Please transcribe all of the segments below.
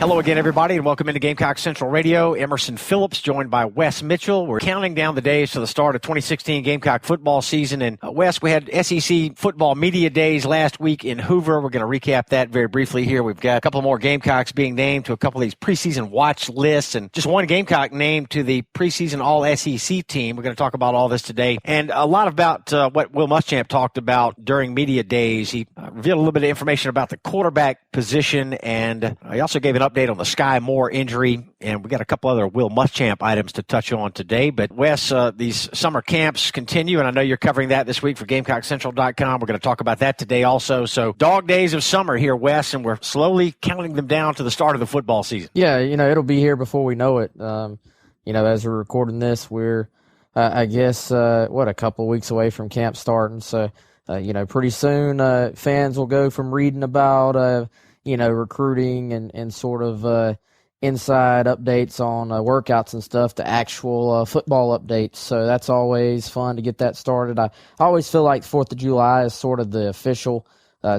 Hello again, everybody, and welcome into Gamecock Central Radio. Emerson Phillips joined by Wes Mitchell. We're counting down the days to the start of 2016 Gamecock football season. And Wes, we had SEC football media days last week in Hoover. We're going to recap that very briefly here. We've got a couple more Gamecocks being named to a couple of these preseason watch lists, and just one Gamecock named to the preseason All-SEC team. We're going to talk about all this today, and a lot about what Will Muschamp talked about during media days. He revealed a little bit of information about the quarterback position, and he also gave an update on the Sky Moore injury, and we got a couple other Will Muschamp items to touch on today. But Wes, these summer camps continue, and I know you're covering that this week for GamecockCentral.com. We're going to talk about that today also. So dog days of summer here, Wes, and we're slowly counting them down to the start of the football season. Yeah, it'll be here before we know it. As we're recording this, we're, a couple of weeks away from camp starting. So, pretty soon fans will go from reading about recruiting and sort of inside updates on workouts and stuff to actual football updates. So that's always fun to get that started. I always feel like 4th of July is sort of the official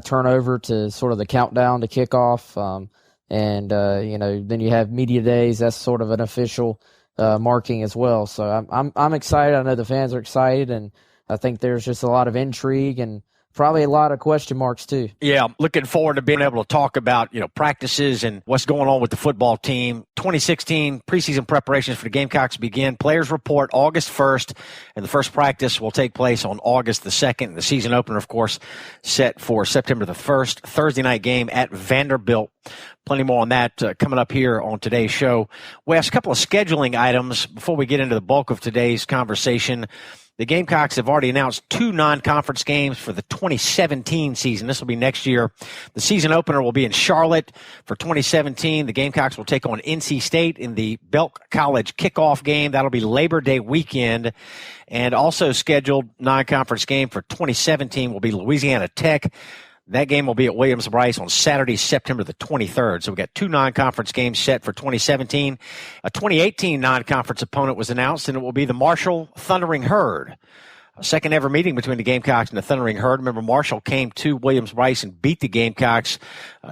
turnover to sort of the countdown to kickoff. Then you have media days. That's sort of an official marking as well. So I'm excited. I know the fans are excited, and I think there's just a lot of intrigue and probably a lot of question marks, too. Yeah, I'm looking forward to being able to talk about, practices and what's going on with the football team. 2016 preseason preparations for the Gamecocks begin. Players report August 1st, and the first practice will take place on August the 2nd. The season opener, of course, set for September the 1st, Thursday night game at Vanderbilt. Plenty more on that coming up here on today's show. Wes, a couple of scheduling items before we get into the bulk of today's conversation. The Gamecocks have already announced 2 non-conference games for the 2017 season. This will be next year. The season opener will be in Charlotte for 2017. The Gamecocks will take on NC State in the Belk College kickoff game. That'll be Labor Day weekend. And also scheduled non-conference game for 2017 will be Louisiana Tech. That game will be at Williams-Brice on Saturday, September the 23rd. So we've got 2 non-conference games set for 2017. A 2018 non-conference opponent was announced, and it will be the Marshall Thundering Herd. A second ever meeting between the Gamecocks and the Thundering Herd. Remember, Marshall came to Williams-Brice and beat the Gamecocks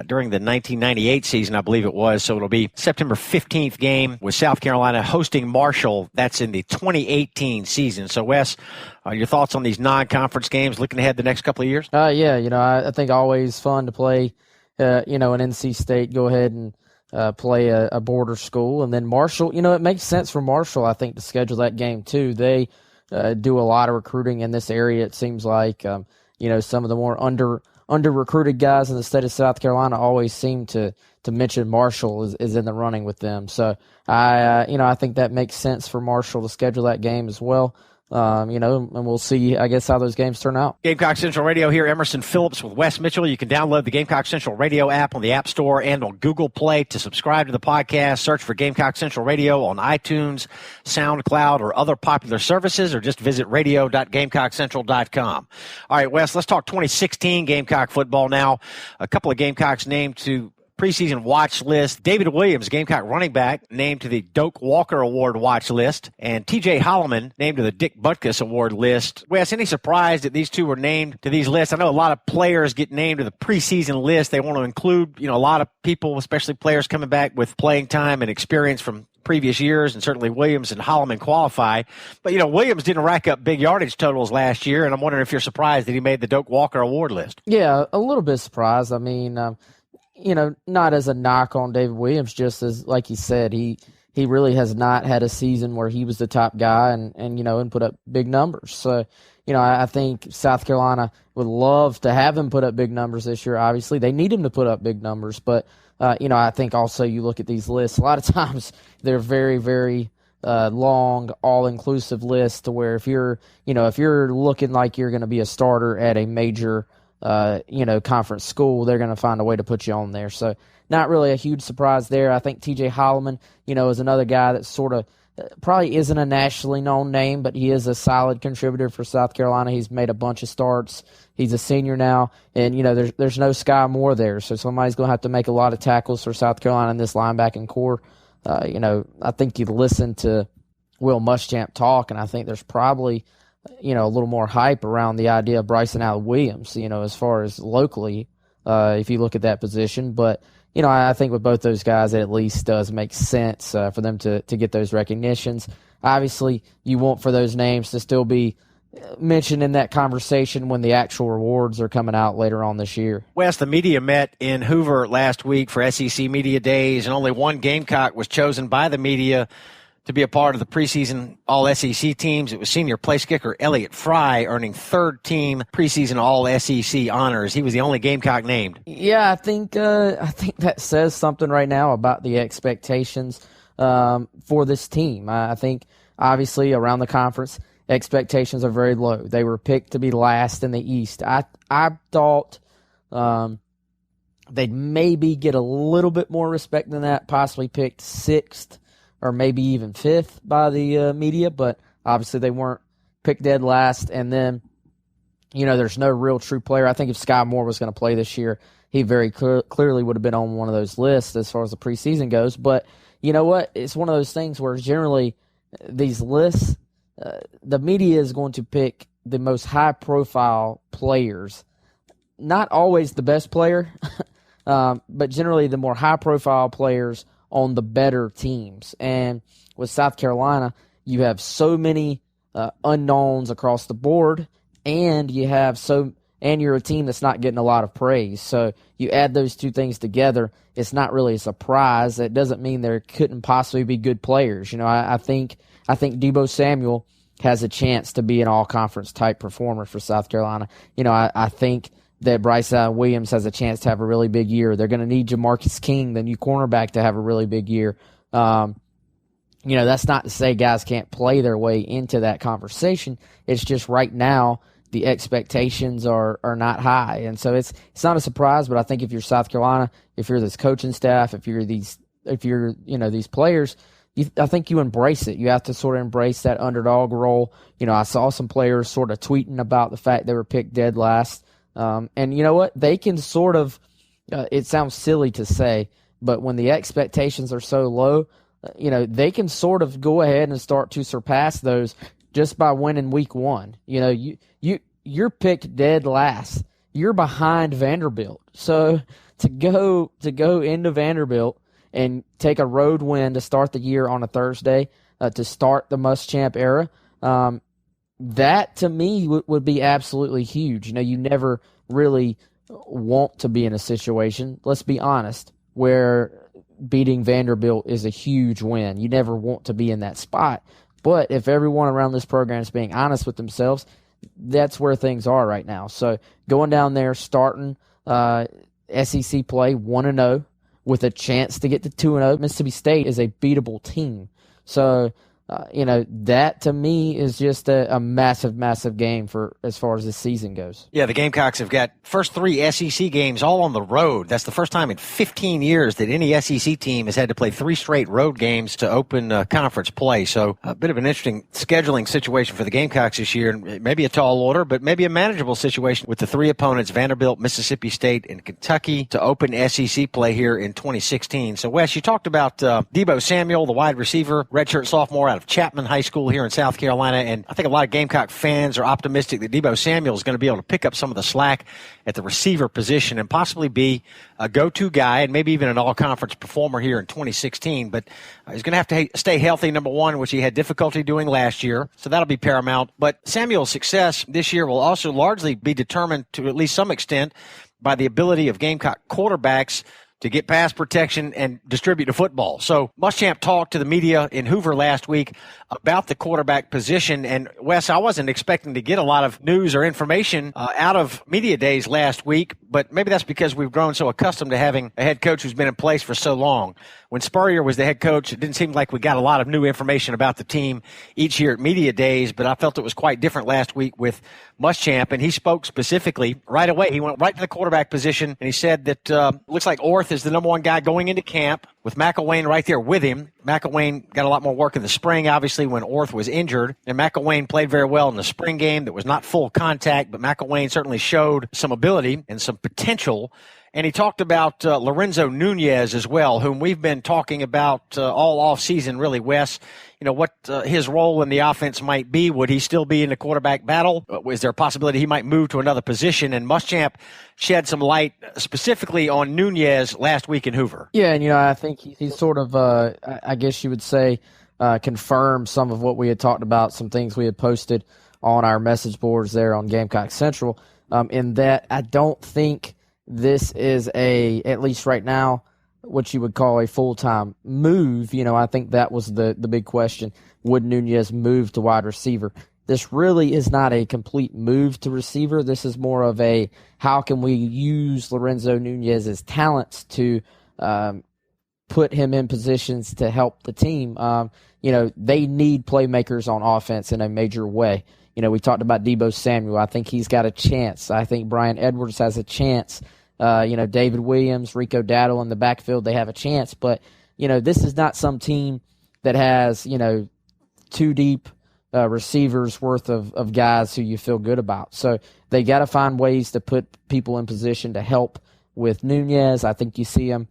during the 1998 season, I believe it was. So it'll be September 15th game with South Carolina hosting Marshall. That's in the 2018 season. So, Wes, your thoughts on these non-conference games looking ahead the next couple of years? I think always fun to play, an NC State, go ahead and play a border school. And then Marshall, it makes sense for Marshall, I think, to schedule that game too. They do a lot of recruiting in this area. It seems like, some of the more under recruited guys in the state of South Carolina always seem to mention Marshall is in the running with them. So I think that makes sense for Marshall to schedule that game as well. And we'll see, I guess, how those games turn out. Gamecock Central Radio here, Emerson Phillips with Wes Mitchell. You can download the Gamecock Central Radio app on the App Store and on Google Play. To subscribe to the podcast, search for Gamecock Central Radio on iTunes, SoundCloud, or other popular services, or just visit radio.GamecockCentral.com. All right, Wes, let's talk 2016 Gamecock football now. A couple of Gamecocks named to preseason watch list. David Williams, Gamecock running back, named to the Doak Walker Award watch list, and TJ Holloman named to the Dick Butkus Award list. Wes, any surprise that these two were named to these lists? I know a lot of players get named to the preseason list. They want to include, a lot of people, especially players coming back with playing time and experience from previous years, and certainly Williams and Holloman qualify. But, Williams didn't rack up big yardage totals last year, and I'm wondering if you're surprised that he made the Doak Walker Award list. Yeah, a little bit surprised. I mean, not as a knock on David Williams, just as, like he said, he really has not had a season where he was the top guy and put up big numbers. So, I think South Carolina would love to have him put up big numbers this year. Obviously, they need him to put up big numbers. But, I think also you look at these lists, a lot of times they're very, very long, all-inclusive lists to where if you're looking like you're going to be a starter at a major conference school, they're going to find a way to put you on there. So not really a huge surprise there. I think TJ Holloman, is another guy that sort of probably isn't a nationally known name, but he is a solid contributor for South Carolina. He's made a bunch of starts. He's a senior now, and, there's no Sky Moore there, so somebody's going to have to make a lot of tackles for South Carolina in this linebacking core. I think you listen to Will Muschamp talk, and I think there's probably a little more hype around the idea of Bryson Allen Williams, as far as locally if you look at that position. But, I think with both those guys, it at least does make sense for them to get those recognitions. Obviously, you want for those names to still be mentioned in that conversation when the actual rewards are coming out later on this year. Wes, the media met in Hoover last week for SEC Media Days, and only one Gamecock was chosen by the media to be a part of the preseason All-SEC teams. It was senior place kicker Elliott Fry, earning third-team preseason All-SEC honors. He was the only Gamecock named. Yeah, I think that says something right now about the expectations for this team. I think, obviously, around the conference, expectations are very low. They were picked to be last in the East. I thought they'd maybe get a little bit more respect than that, possibly picked sixth or maybe even fifth by the media, but obviously they weren't picked dead last. And then, there's no real true player. I think if Sky Moore was going to play this year, he very clearly would have been on one of those lists as far as the preseason goes. But you know what? It's one of those things where generally these lists, the media is going to pick the most high-profile players. Not always the best player, but generally the more high-profile players on the better teams. And with South Carolina, you have so many unknowns across the board, and you're a team that's not getting a lot of praise. So you add those two things together, it's not really a surprise. It doesn't mean there couldn't possibly be good players. I think Deebo Samuel has a chance to be an all-conference type performer for South Carolina. I think that Bryce Williams has a chance to have a really big year. They're going to need Jamarcus King, the new cornerback, to have a really big year. That's not to say guys can't play their way into that conversation. It's just right now the expectations are not high. And so it's not a surprise, but I think if you're South Carolina, if you're this coaching staff, if you're these players, I think you embrace it. You have to sort of embrace that underdog role. I saw some players sort of tweeting about the fact they were picked dead last. And you know what? They can sort of, it sounds silly to say, but when the expectations are so low, they can sort of go ahead and start to surpass those just by winning week one. You're picked dead last. You're behind Vanderbilt. So to go into Vanderbilt and take a road win to start the year on a Thursday, to start the Muschamp era, that to me would be absolutely huge. You never really want to be in a situation, let's be honest, where beating Vanderbilt is a huge win. You never want to be in that spot. But if everyone around this program is being honest with themselves, that's where things are right now. So going down there, starting SEC play 1-0 with a chance to get to 2-0, Mississippi State is a beatable team. So that to me is just a massive, massive game for as far as this season goes. Yeah, the Gamecocks have got first three SEC games all on the road. That's the first time in 15 years that any SEC team has had to play 3 straight road games to open conference play. So a bit of an interesting scheduling situation for the Gamecocks this year. Maybe a tall order, but maybe a manageable situation with the 3 opponents, Vanderbilt, Mississippi State, and Kentucky, to open SEC play here in 2016. So, Wes, you talked about Deebo Samuel, the wide receiver, redshirt sophomore out of Chapman High School here in South Carolina, and I think a lot of Gamecock fans are optimistic that Deebo Samuel is going to be able to pick up some of the slack at the receiver position and possibly be a go-to guy and maybe even an all-conference performer here in 2016. But he's going to have to stay healthy, number one, which he had difficulty doing last year, so that'll be paramount. But Samuel's success this year will also largely be determined to at least some extent by the ability of Gamecock quarterbacks to get pass protection and distribute the football. So Muschamp talked to the media in Hoover last week about the quarterback position. And, Wes, I wasn't expecting to get a lot of news or information out of media days last week, but maybe that's because we've grown so accustomed to having a head coach who's been in place for so long. When Spurrier was the head coach, it didn't seem like we got a lot of new information about the team each year at media days, but I felt it was quite different last week with Muschamp, and he spoke specifically right away. He went right to the quarterback position, and he said that looks like Orth is the number one guy going into camp with McElwain right there with him. McElwain got a lot more work in the spring, obviously, when Orth was injured, and McElwain played very well in the spring game. That was not full contact, but McElwain certainly showed some ability and some potential And he talked about Lorenzo Nunez as well, whom we've been talking about all offseason, really, Wes. What his role in the offense might be. Would he still be in the quarterback battle? Is there a possibility he might move to another position? And Muschamp shed some light specifically on Nunez last week in Hoover. Yeah, and I think he's sort of, I guess you would say, confirmed some of what we had talked about, some things we had posted on our message boards there on Gamecock Central, in that I don't think this is at least right now, what you would call a full-time move. I think that was the big question. Would Nunez move to wide receiver? This really is not a complete move to receiver. This is more of a, how can we use Lorenzo Nunez's talents to put him in positions to help the team. They need playmakers on offense in a major way. We talked about Deebo Samuel. I think he's got a chance. I think Brian Edwards has a chance. David Williams, Rico Dowdle in the backfield, they have a chance. But, this is not some team that has, two deep receivers worth of guys who you feel good about. So they got to find ways to put people in position to help with Nunez. I think you see him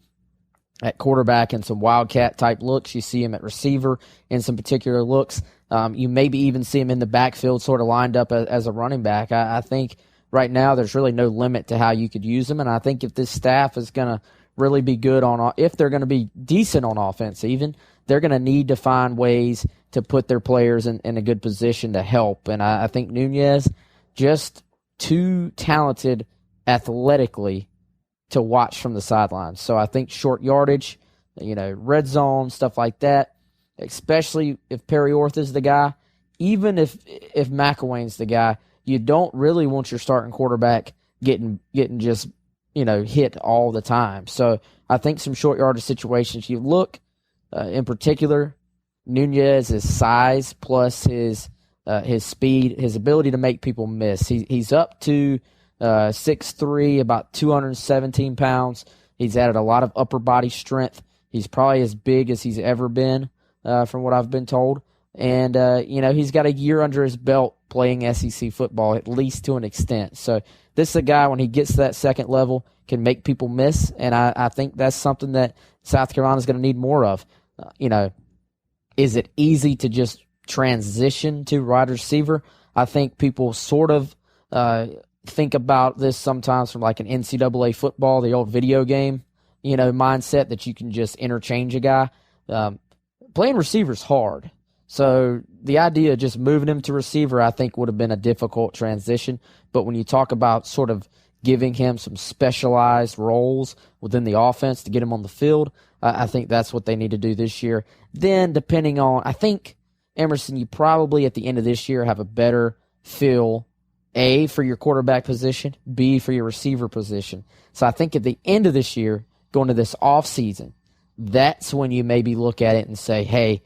at quarterback in some wildcat-type looks. You see him at receiver in some particular looks. You maybe even see him in the backfield sort of lined up as a running back. I think right now there's really no limit to how you could use him, and I think if this staff is going to really be good if they're going to be decent on offense even, they're going to need to find ways to put their players in a good position to help. And I think Nunez, just too talented athletically to watch from the sidelines. So I think short yardage, red zone, stuff like that, especially if Perry Orth is the guy, even if McElwain's the guy, you don't really want your starting quarterback getting just, hit all the time. So I think some short yardage situations, you look, in particular, Nunez's size plus his speed, his ability to make people miss. He's up to 6'3", about 217 pounds. He's added a lot of upper body strength. He's probably as big as he's ever been, from what I've been told. And, he's got a year under his belt playing SEC football, at least to an extent. So this is a guy, when he gets to that second level, can make people miss. And I think that's something that South Carolina's going to need more of. Is it easy to just transition to wide receiver? I think people sort of think about this sometimes from like an NCAA football, the old video game, mindset that you can just interchange a guy. Playing receiver's hard. So the idea of just moving him to receiver, I think, would have been a difficult transition. But when you talk about sort of giving him some specialized roles within the offense to get him on the field, I think that's what they need to do this year. Then, depending on, I think, Emerson, you probably at the end of this year have a better feel, A, for your quarterback position, B, for your receiver position. So I think at the end of this year, going to this offseason, that's when you maybe look at it and say, hey,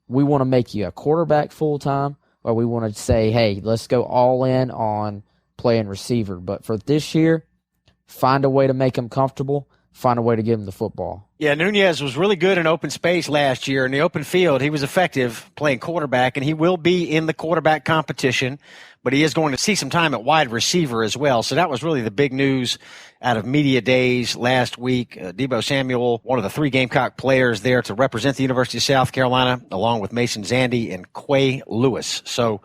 we want to make you a quarterback full-time, or we want to say, hey, let's go all in on playing receiver. But for this year, find a way to make him comfortable, find a way to give him the football. Yeah, Nunez was really good in open space last year. In the open field, he was effective playing quarterback, and he will be in the quarterback competition, but he is going to see some time at wide receiver as well. So that was really the big news out of media days last week. Deebo Samuel, one of the three Gamecock players there to represent the University of South Carolina, along with Mason Zandy and Quay Lewis. So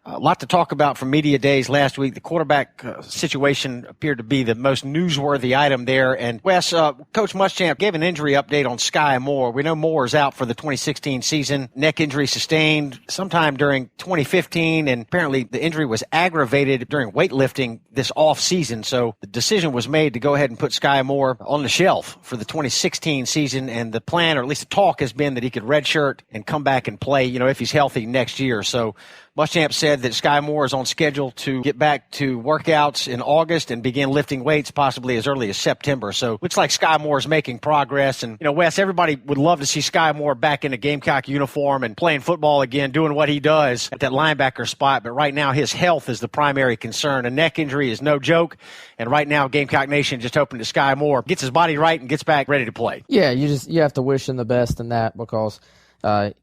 a lot to talk about from media days last week. The quarterback situation appeared to be the most newsworthy item there. And Wes, Coach Muschamp gave an injury update on Sky Moore. We know Moore is out for the 2016 season. Neck injury sustained sometime during 2015, and apparently the injury was aggravated during weightlifting this off season. So the decision was made to go ahead and put Sky Moore on the shelf for the 2016 season. And the plan, or at least the talk, has been that he could redshirt and come back and play, if he's healthy next year. So Muschamp said that Sky Moore is on schedule to get back to workouts in August and begin lifting weights possibly as early as September. So looks like Sky Moore is making progress. And, Wes, everybody would love to see Sky Moore back in a Gamecock uniform and playing football again, doing what he does at that linebacker spot. But right now his health is the primary concern. A neck injury is no joke. And right now Gamecock Nation just hoping that Sky Moore gets his body right and gets back ready to play. Yeah, you have to wish him the best in that, because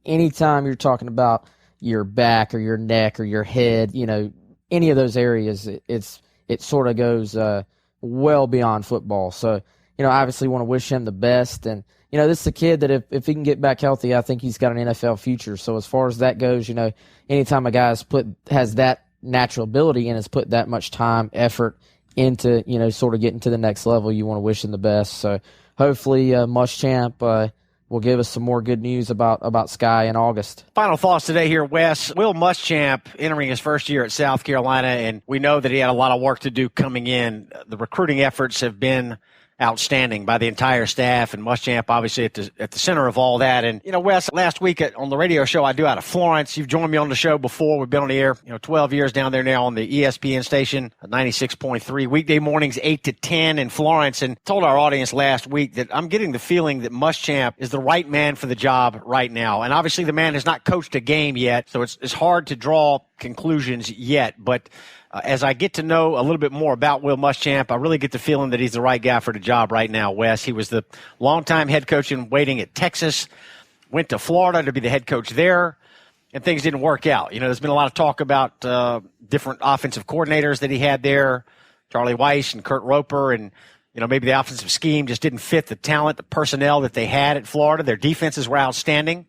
anytime you're talking about your back or your neck or your head, any of those areas, it sort of goes well beyond football. So, obviously want to wish him the best. And, this is a kid that if he can get back healthy, I think he's got an NFL future. So as far as that goes, anytime a guy has that natural ability and has put that much time, effort into, sort of getting to the next level, you want to wish him the best. So hopefully Muschamp will give us some more good news about Sky in August. Final thoughts today here, Wes. Will Muschamp entering his first year at South Carolina, and we know that he had a lot of work to do coming in. The recruiting efforts have been outstanding by the entire staff, and Muschamp obviously at the center of all that. And, Wes, last week on the radio show I do out of Florence, you've joined me on the show before. We've been on the air, 12 years down there now on the ESPN station, 96.3, weekday mornings, 8 to 10 in Florence, and told our audience last week that I'm getting the feeling that Muschamp is the right man for the job right now. And obviously the man has not coached a game yet, so it's hard to draw conclusions yet, but as I get to know a little bit more about Will Muschamp, I really get the feeling that he's the right guy for the job right now, Wes. He was the longtime head coach in waiting at Texas, went to Florida to be the head coach there, and things didn't work out. There's been a lot of talk about different offensive coordinators that he had there, Charlie Weiss and Kurt Roper, and maybe the offensive scheme just didn't fit the talent, the personnel that they had at Florida. Their defenses were outstanding.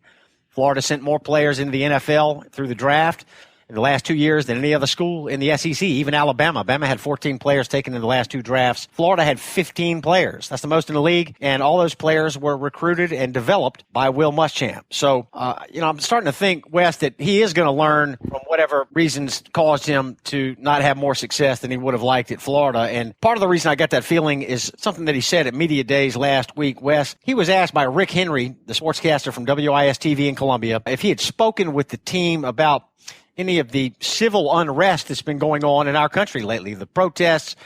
Florida sent more players into the NFL through the draft in the last 2 years than any other school in the SEC, even Alabama. Alabama had 14 players taken in the last two drafts. Florida had 15 players. That's the most in the league, and all those players were recruited and developed by Will Muschamp. So, I'm starting to think, Wes, that he is going to learn from whatever reasons caused him to not have more success than he would have liked at Florida. And part of the reason I got that feeling is something that he said at Media Days last week, Wes. He was asked by Rick Henry, the sportscaster from WIS-TV in Columbia, if he had spoken with the team about any of the civil unrest that's been going on in our country lately, the protests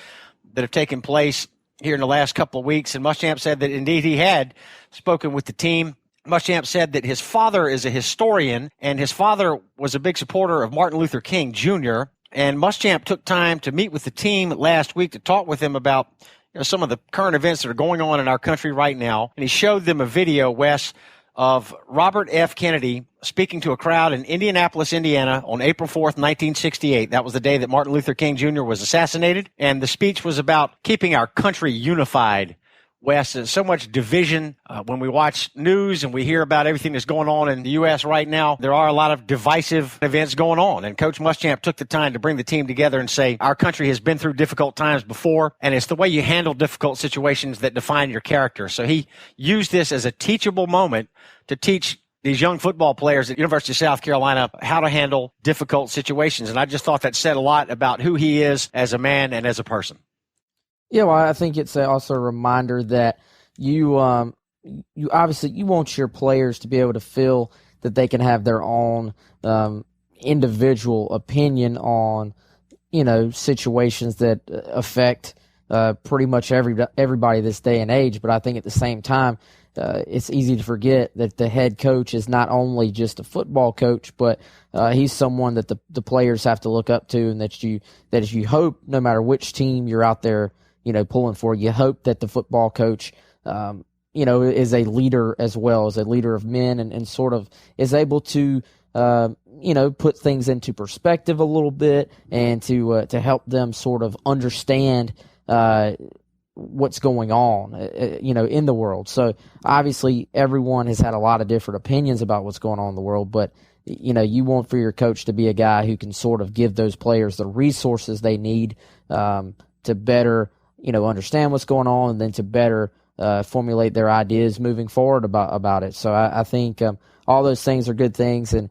that have taken place here in the last couple of weeks. And Muschamp said that indeed he had spoken with the team. Muschamp said that his father is a historian, and his father was a big supporter of Martin Luther King Jr., and Muschamp took time to meet with the team last week to talk with them about some of the current events that are going on in our country right now. And he showed them a video, Wes, of Robert F. Kennedy speaking to a crowd in Indianapolis, Indiana on April 4th, 1968. That was the day that Martin Luther King Jr. was assassinated. And the speech was about keeping our country unified. Wes, there's so much division when we watch news and we hear about everything that's going on in the U.S. right now. There are a lot of divisive events going on. And Coach Muschamp took the time to bring the team together and say, our country has been through difficult times before, and it's the way you handle difficult situations that define your character. So he used this as a teachable moment to teach these young football players at the University of South Carolina how to handle difficult situations. And I just thought that said a lot about who he is as a man and as a person. Yeah, well, I think it's also a reminder that you obviously you want your players to be able to feel that they can have their own individual opinion on situations that affect pretty much everybody this day and age. But I think at the same time, it's easy to forget that the head coach is not only just a football coach, but he's someone that the players have to look up to, and that you hope, no matter which team you're out there pulling for, you hope that the football coach, is a leader as well, as a leader of men, and sort of is able to, put things into perspective a little bit, and to help them sort of understand what's going on, in the world. So obviously everyone has had a lot of different opinions about what's going on in the world, but you want for your coach to be a guy who can sort of give those players the resources they need to better understand what's going on, and then to better formulate their ideas moving forward about it. So I think all those things are good things, and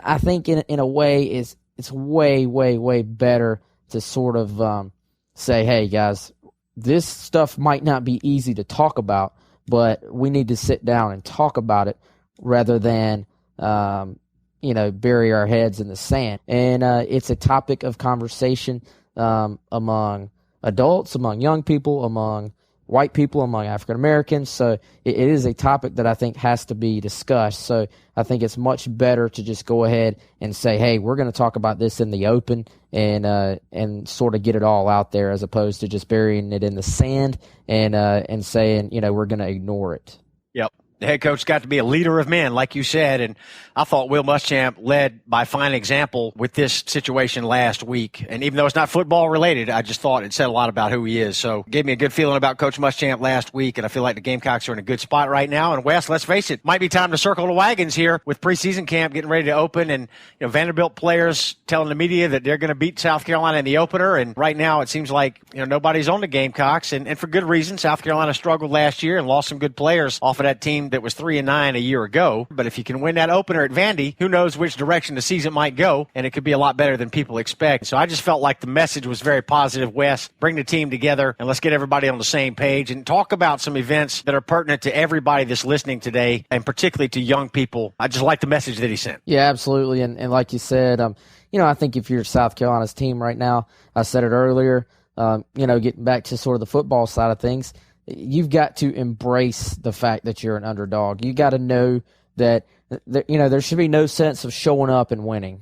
I think in a way it's way, way, way better to sort of say, hey guys, this stuff might not be easy to talk about, but we need to sit down and talk about it rather than bury our heads in the sand. And it's a topic of conversation among adults, among young people, among white people, among African Americans. So it is a topic that I think has to be discussed. So I think it's much better to just go ahead and say, hey, we're going to talk about this in the open, and sort of get it all out there, as opposed to just burying it in the sand and saying, we're going to ignore it. Yep. The head coach got to be a leader of men, like you said, and I thought Will Muschamp led by fine example with this situation last week. And even though it's not football related, I just thought it said a lot about who he is. So gave me a good feeling about Coach Muschamp last week, and I feel like the Gamecocks are in a good spot right now. And Wes, let's face it, might be time to circle the wagons here with preseason camp getting ready to open, and Vanderbilt players telling the media that they're going to beat South Carolina in the opener. And right now it seems like nobody's on the Gamecocks, and for good reason. South Carolina struggled last year and lost some good players off of that team that was 3-9 a year ago. But if you can win that opener at Vandy, who knows which direction the season might go, and it could be a lot better than people expect. So I just felt like the message was very positive, Wes. Bring the team together, and let's get everybody on the same page and talk about some events that are pertinent to everybody that's listening today, and particularly to young people. I just like the message that he sent. Yeah, absolutely. And like you said, I think if you're South Carolina's team right now, I said it earlier, getting back to sort of the football side of things, you've got to embrace the fact that you're an underdog. You got to know that there should be no sense of showing up and winning.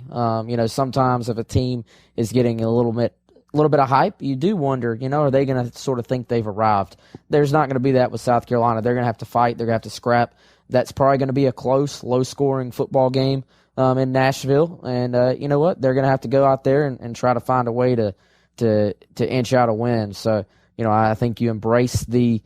Sometimes if a team is getting a little bit of hype, you do wonder, are they going to sort of think they've arrived? There's not going to be that with South Carolina. They're going to have to fight. They're going to have to scrap. That's probably going to be a close, low-scoring football game in Nashville. And you know what? They're going to have to go out there and try to find a way to inch out a win. So, I think you embrace the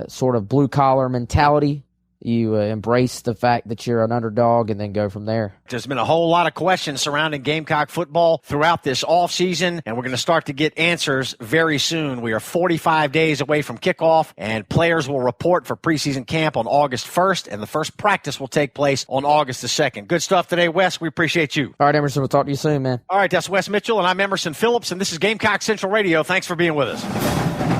sort of blue-collar mentality. You embrace the fact that you're an underdog and then go from there. There's been a whole lot of questions surrounding Gamecock football throughout this offseason, and we're going to start to get answers very soon. We are 45 days away from kickoff, and players will report for preseason camp on August 1st, and the first practice will take place on August the 2nd. Good stuff today, Wes. We appreciate you. All right, Emerson. We'll talk to you soon, man. All right, that's Wes Mitchell, and I'm Emerson Phillips, and this is Gamecock Central Radio. Thanks for being with us.